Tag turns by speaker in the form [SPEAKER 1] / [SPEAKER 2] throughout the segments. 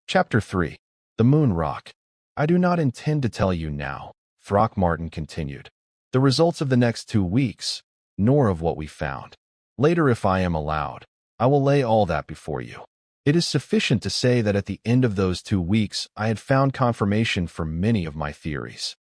[SPEAKER 1] Chapter 3. The Moon Rock. I do not intend to tell you now, Throckmorton continued, the results of the next 2 weeks, nor of what we found. Later, if I am allowed, I will lay all that before you. It is sufficient to say that at the end of those 2 weeks, I had found confirmation for many of my theories.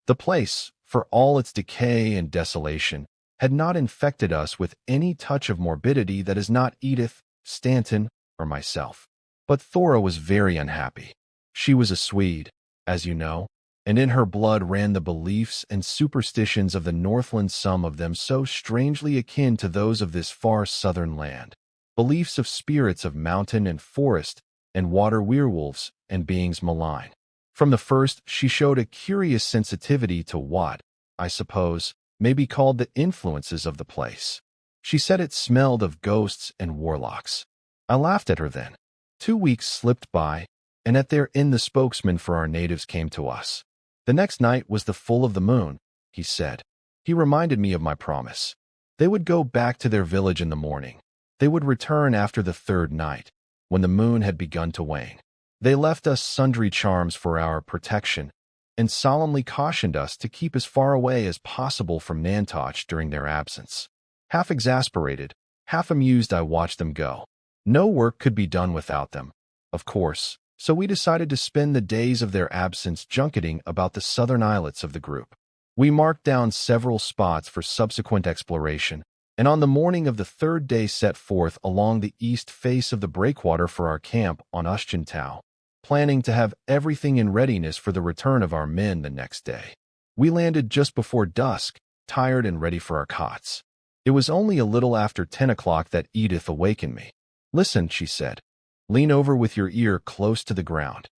[SPEAKER 1] The place, for all its decay and desolation, had not infected us with any touch of morbidity that is not Edith, Stanton, or myself. But Thora was very unhappy. She was a Swede, as you know, and in her blood ran the beliefs and superstitions of the Northland, some of them so strangely akin to those of this far southern land. Beliefs of spirits of mountain and forest and water, werewolves and beings malign. From the first, she showed a curious sensitivity to what, I suppose, may be called the influences of the place. She said it smelled of ghosts and warlocks. I laughed at her then. 2 weeks slipped by, and at their end the spokesman for our natives came to us. The next night was the full of the moon, he said. He reminded me of my promise. They would go back to their village in the morning. They would return after the 3rd night, when the moon had begun to wane. They left us sundry charms for our protection, and solemnly cautioned us to keep as far away as possible from Nantoch during their absence. Half exasperated, half amused, I watched them go. No work could be done without them, of course, so we decided to spend the days of their absence junketing about the southern islets of the group. We marked down several spots for subsequent exploration, and on the morning of the 3rd day set forth along the east face of the breakwater for our camp on Ushchentau, planning to have everything in readiness for the return of our men the next day. We landed just before dusk, tired and ready for our cots. It was only a little after 10 o'clock that Edith awakened me. "Listen," she said. "Lean over with your ear close to the ground."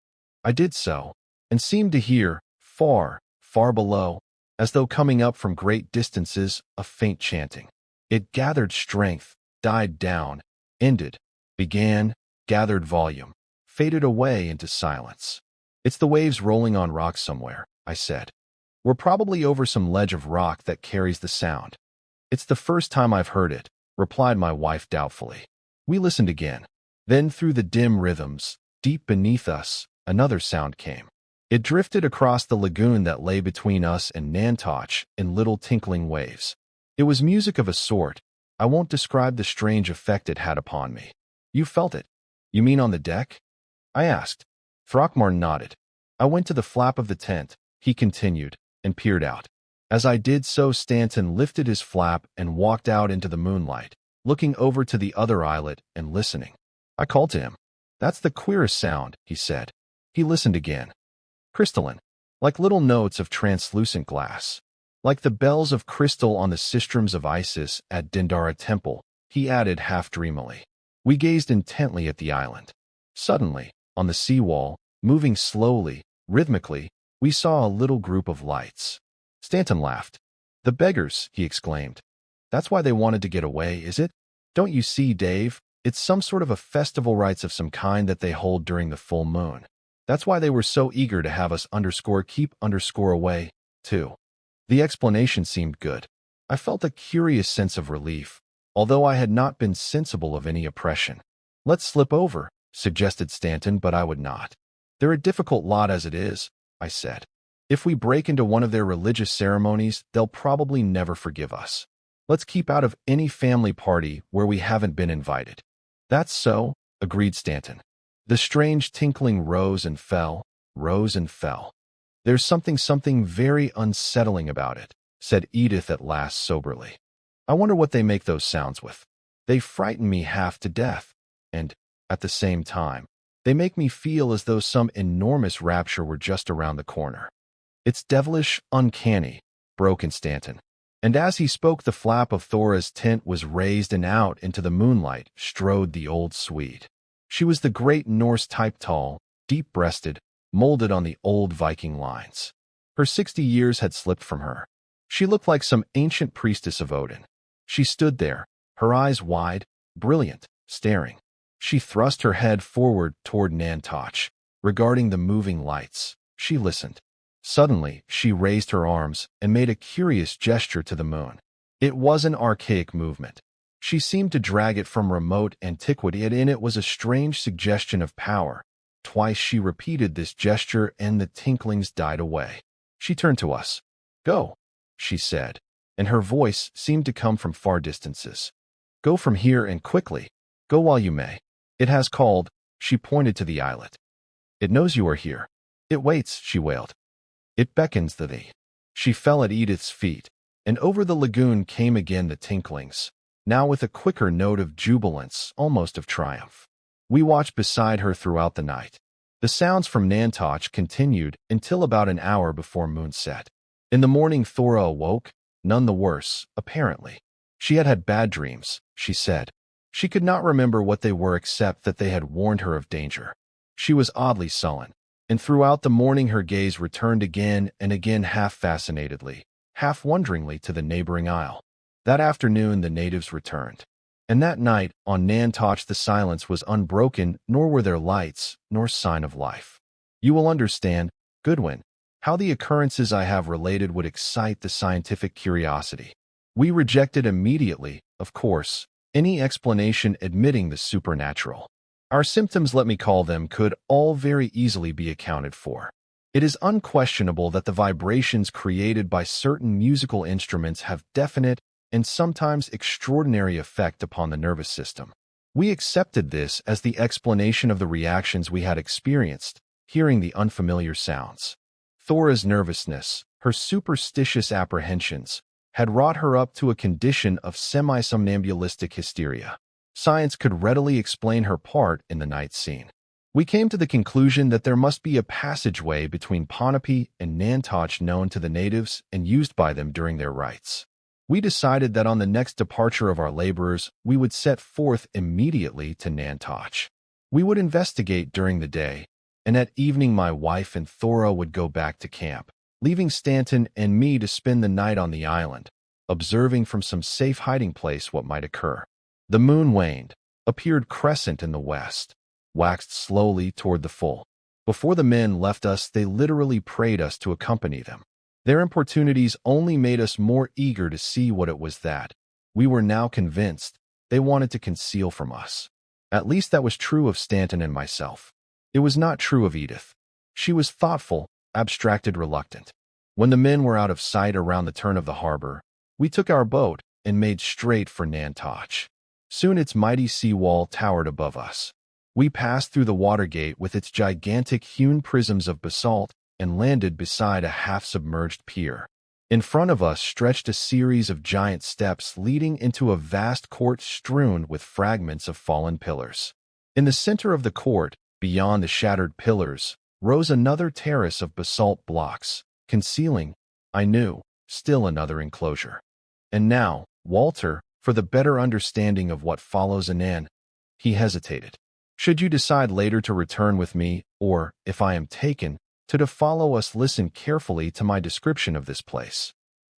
[SPEAKER 1] I did so, and seemed to hear, far, far below, as though coming up from great distances, a faint chanting. It gathered strength, died down, ended, began, gathered volume, faded away into silence. "It's the waves rolling on rocks somewhere," I said. "We're probably over some ledge of rock that carries the sound." "It's the first time I've heard it," replied my wife doubtfully. We listened again. Then through the dim rhythms, deep beneath us, another sound came. It drifted across the lagoon that lay between us and Nantoch in little tinkling waves. It was music of a sort. I won't describe the strange effect it had upon me. "You felt it? You mean on the deck?" I asked. Throckmorton nodded. "I went to the flap of the tent," he continued, "and peered out. As I did so, Stanton lifted his flap and walked out into the moonlight, looking over to the other islet and listening. I called to him. 'That's the queerest sound,' he said. He listened again. Crystalline, like little notes of translucent glass. Like the bells of crystal on the sistrums of Isis at Dendara Temple," he added half dreamily. We gazed intently at the island. Suddenly, on the seawall, moving slowly, rhythmically, we saw a little group of lights. Stanton laughed. "The beggars," he exclaimed. "That's why they wanted to get away, is it? Don't you see, Dave? It's some sort of a festival rites of some kind that they hold during the full moon. That's why they were so eager to have us keep away, too." The explanation seemed good. I felt a curious sense of relief, although I had not been sensible of any oppression. "Let's slip over," suggested Stanton, but I would not. "They're a difficult lot as it is," I said. "If we break into one of their religious ceremonies, they'll probably never forgive us. Let's keep out of any family party where we haven't been invited." "That's so," agreed Stanton. The strange tinkling rose and fell, rose and fell. "There's something very unsettling about it," said Edith at last soberly. "I wonder what they make those sounds with. They frighten me half to death, and, at the same time, they make me feel as though some enormous rapture were just around the corner." "It's devilish uncanny," broke in Stanton. And as he spoke, the flap of Thora's tent was raised, and out into the moonlight strode the old Swede. She was the great Norse type, tall, deep-breasted, molded on the old Viking lines. Her 60 years had slipped from her. She looked like some ancient priestess of Odin. She stood there, her eyes wide, brilliant, staring. She thrust her head forward toward Nantoch, regarding the moving lights. She listened. Suddenly, she raised her arms and made a curious gesture to the moon. It was an archaic movement. She seemed to drag it from remote antiquity, and in it was a strange suggestion of power, Twice she repeated this gesture and the tinklings died away. She turned to us. "Go," she said, and her voice seemed to come from far distances. "Go from here and quickly. Go while you may. It has called." She pointed to the islet. "It knows you are here. It waits," she wailed. "It beckons to thee." She fell at Edith's feet, and over the lagoon came again the tinklings, now with a quicker note of jubilance, almost of triumph. We watched beside her throughout the night. The sounds from Nantoch continued until about an hour before moonset. In the morning Thora awoke, none the worse, apparently. She had had bad dreams, she said. She could not remember what they were except that they had warned her of danger. She was oddly sullen, and throughout the morning her gaze returned again and again half fascinatedly, half wonderingly to the neighboring isle. That afternoon the natives returned. And that night, on Nantoch the silence was unbroken, nor were there lights, nor sign of life. You will understand, Goodwin, how the occurrences I have related would excite the scientific curiosity. We rejected immediately, of course, any explanation admitting the supernatural. Our symptoms, let me call them, could all very easily be accounted for. It is unquestionable that the vibrations created by certain musical instruments have definite and sometimes extraordinary effect upon the nervous system. We accepted this as the explanation of the reactions we had experienced, hearing the unfamiliar sounds. Thora's nervousness, her superstitious apprehensions, had wrought her up to a condition of semi-somnambulistic hysteria. Science could readily explain her part in the night scene. We came to the conclusion that there must be a passageway between Ponape and Nantoch known to the natives and used by them during their rites. We decided that on the next departure of our laborers, we would set forth immediately to Nantoch. We would investigate during the day, and at evening my wife and Thora would go back to camp, leaving Stanton and me to spend the night on the island, observing from some safe hiding place what might occur. The moon waned, appeared crescent in the west, waxed slowly toward the full. Before the men left us, they literally prayed us to accompany them. Their importunities only made us more eager to see what it was that, we were now convinced, they wanted to conceal from us. At least that was true of Stanton and myself. It was not true of Edith. She was thoughtful, abstracted, reluctant. When the men were out of sight around the turn of the harbor, we took our boat and made straight for Nantoch. Soon its mighty sea-wall towered above us. We passed through the water gate with its gigantic hewn prisms of basalt and landed beside a half-submerged pier. In front of us stretched a series of giant steps leading into a vast court strewn with fragments of fallen pillars. In the center of the court, beyond the shattered pillars, rose another terrace of basalt blocks, concealing, I knew, still another enclosure. And now, Walter, for the better understanding of what follows anon, he hesitated. Should you decide later to return with me, or, if I am taken, to follow us, listen carefully to my description of this place.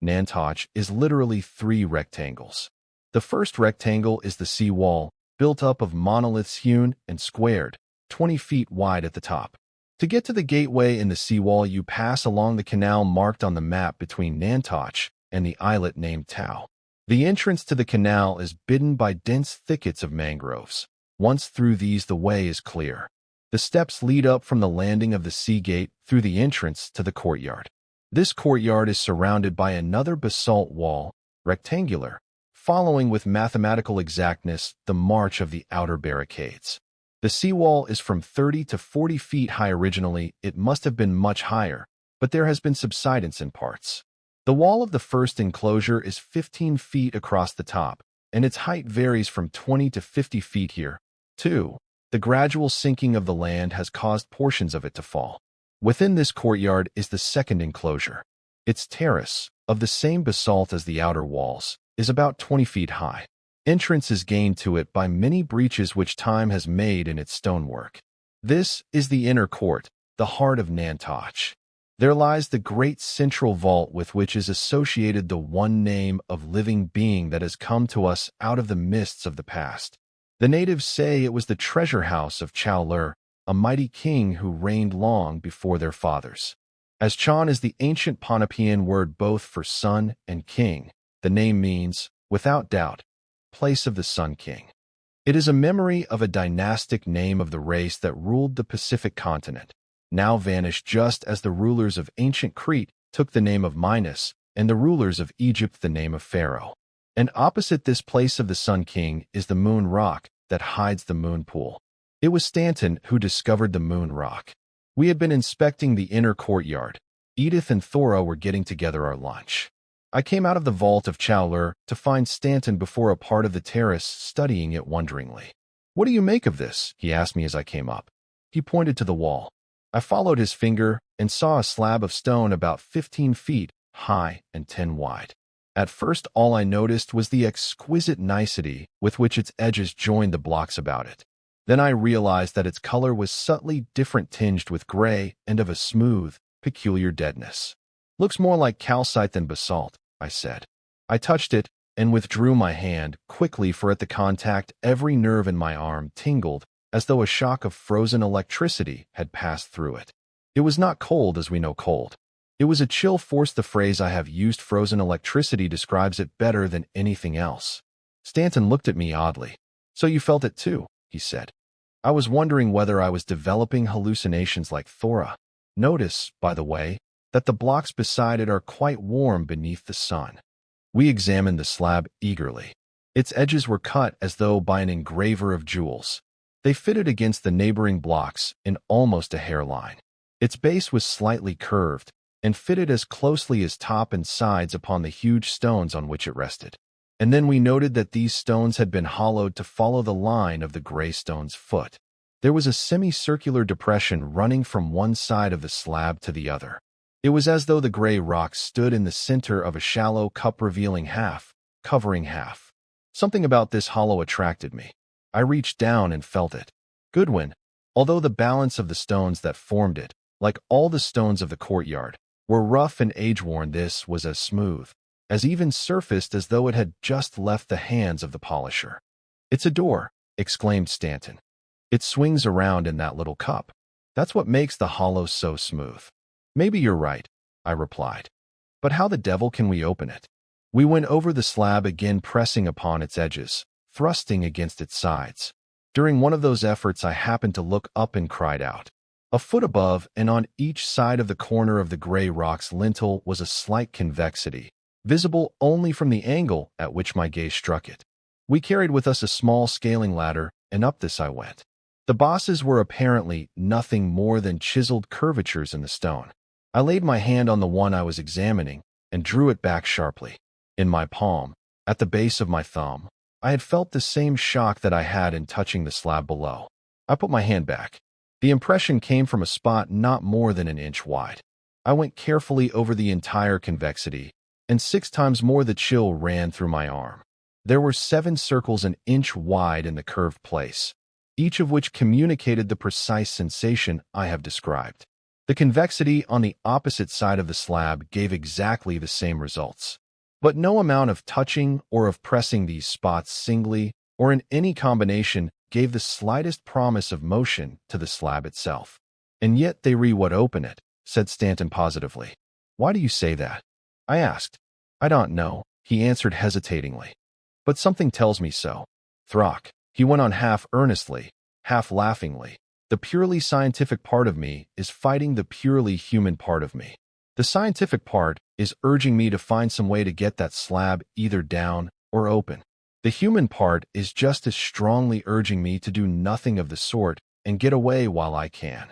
[SPEAKER 1] Nantoch is literally 3 rectangles. The first rectangle is the sea wall, built up of monoliths hewn and squared, 20 feet wide at the top. To get to the gateway in the seawall, you pass along the canal marked on the map between Nantoch and the islet named Tau. The entrance to the canal is hidden by dense thickets of mangroves. Once through these, the way is clear. The steps lead up from the landing of the sea gate through the entrance to the courtyard. This courtyard is surrounded by another basalt wall, rectangular, following with mathematical exactness the march of the outer barricades. The seawall is from 30 to 40 feet high. Originally, it must have been much higher, but there has been subsidence in parts. The wall of the first enclosure is 15 feet across the top, and its height varies from 20 to 50 feet here, too. The gradual sinking of the land has caused portions of it to fall. Within this courtyard is the second enclosure. Its terrace, of the same basalt as the outer walls, is about 20 feet high. Entrance is gained to it by many breaches which time has made in its stonework. This is the inner court, the heart of Nantoch. There lies the great central vault with which is associated the one name of living being that has come to us out of the mists of the past. The natives say it was the treasure house of Chowler, a mighty king who reigned long before their fathers. As Chan is the ancient Ponapean word both for son and king, the name means, without doubt, place of the Sun King. It is a memory of a dynastic name of the race that ruled the Pacific continent, now vanished just as the rulers of ancient Crete took the name of Minos and the rulers of Egypt the name of Pharaoh. And opposite this place of the Sun King is the Moon Rock that hides the Moon Pool. It was Stanton who discovered the Moon Rock. We had been inspecting the inner courtyard. Edith and Thora were getting together our lunch. I came out of the vault of Chowler to find Stanton before a part of the terrace studying it wonderingly. "What do you make of this?" he asked me as I came up. He pointed to the wall. I followed his finger and saw a slab of stone about 15 feet high and 10 wide. At first, all I noticed was the exquisite nicety with which its edges joined the blocks about it. Then I realized that its color was subtly different, tinged with gray and of a smooth, peculiar deadness. "Looks more like calcite than basalt," I said. I touched it and withdrew my hand quickly, for at the contact every nerve in my arm tingled as though a shock of frozen electricity had passed through it. It was not cold as we know cold. It was a chill force. The phrase I have used, frozen electricity, describes it better than anything else. Stanton looked at me oddly. "So you felt it too," he said. I was wondering whether I was developing hallucinations like Thora. Notice, by the way, that the blocks beside it are quite warm beneath the sun. We examined the slab eagerly. Its edges were cut as though by an engraver of jewels. They fitted against the neighboring blocks in almost a hairline. Its base was slightly curved and fitted as closely as top and sides upon the huge stones on which it rested. And then we noted that these stones had been hollowed to follow the line of the gray stone's foot. There was a semicircular depression running from one side of the slab to the other. It was as though the gray rock stood in the center of a shallow cup, revealing half, covering half. Something about this hollow attracted me. I reached down and felt it. Goodwin, although the balance of the stones that formed it, like all the stones of the courtyard, were rough and age-worn, this was as smooth, as even-surfaced as though it had just left the hands of the polisher. "It's a door," exclaimed Stanton. "It swings around in that little cup. That's what makes the hollow so smooth." "Maybe you're right," I replied. "But how the devil can we open it?" We went over the slab again, pressing upon its edges, thrusting against its sides. During one of those efforts, I happened to look up and cried out. A foot above and on each side of the corner of the gray rock's lintel was a slight convexity, visible only from the angle at which my gaze struck it. We carried with us a small scaling ladder, and up this I went. The bosses were apparently nothing more than chiseled curvatures in the stone. I laid my hand on the one I was examining and drew it back sharply. In my palm, at the base of my thumb, I had felt the same shock that I had in touching the slab below. I put my hand back. The impression came from a spot not more than an inch wide. I went carefully over the entire convexity, and 6 times more the chill ran through my arm. There were 7 circles an inch wide in the curved place, each of which communicated the precise sensation I have described. The convexity on the opposite side of the slab gave exactly the same results. But no amount of touching or of pressing these spots singly or in any combination gave the slightest promise of motion to the slab itself. "And yet they what open it," said Stanton positively. "Why do you say that?" I asked. "I don't know," he answered hesitatingly. "But something tells me so. Throck," he went on half earnestly, half laughingly, "the purely scientific part of me is fighting the purely human part of me. The scientific part is urging me to find some way to get that slab either down or open. The human part is just as strongly urging me to do nothing of the sort and get away while I can."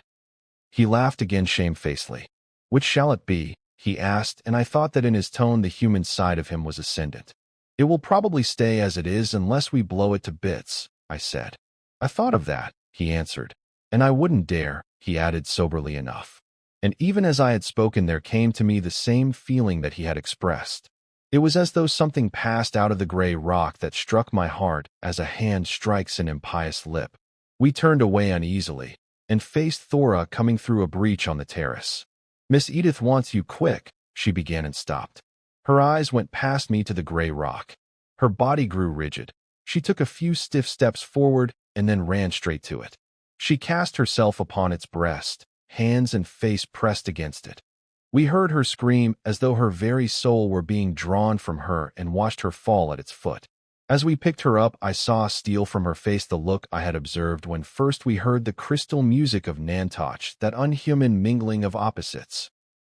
[SPEAKER 1] He laughed again shamefacedly. "Which shall it be?" he asked, and I thought that in his tone the human side of him was ascendant. "It will probably stay as it is unless we blow it to bits," I said. "I thought of that," he answered. "And I wouldn't dare," he added soberly enough. And even as I had spoken, there came to me the same feeling that he had expressed. It was as though something passed out of the gray rock that struck my heart as a hand strikes an impious lip. We turned away uneasily and faced Thora coming through a breach on the terrace. "Miss Edith wants you quick," she began and stopped. Her eyes went past me to the gray rock. Her body grew rigid. She took a few stiff steps forward and then ran straight to it. She cast herself upon its breast, hands and face pressed against it. We heard her scream as though her very soul were being drawn from her, and watched her fall at its foot. As we picked her up, I saw steal from her face the look I had observed when first we heard the crystal music of Nantoch, that unhuman mingling of opposites.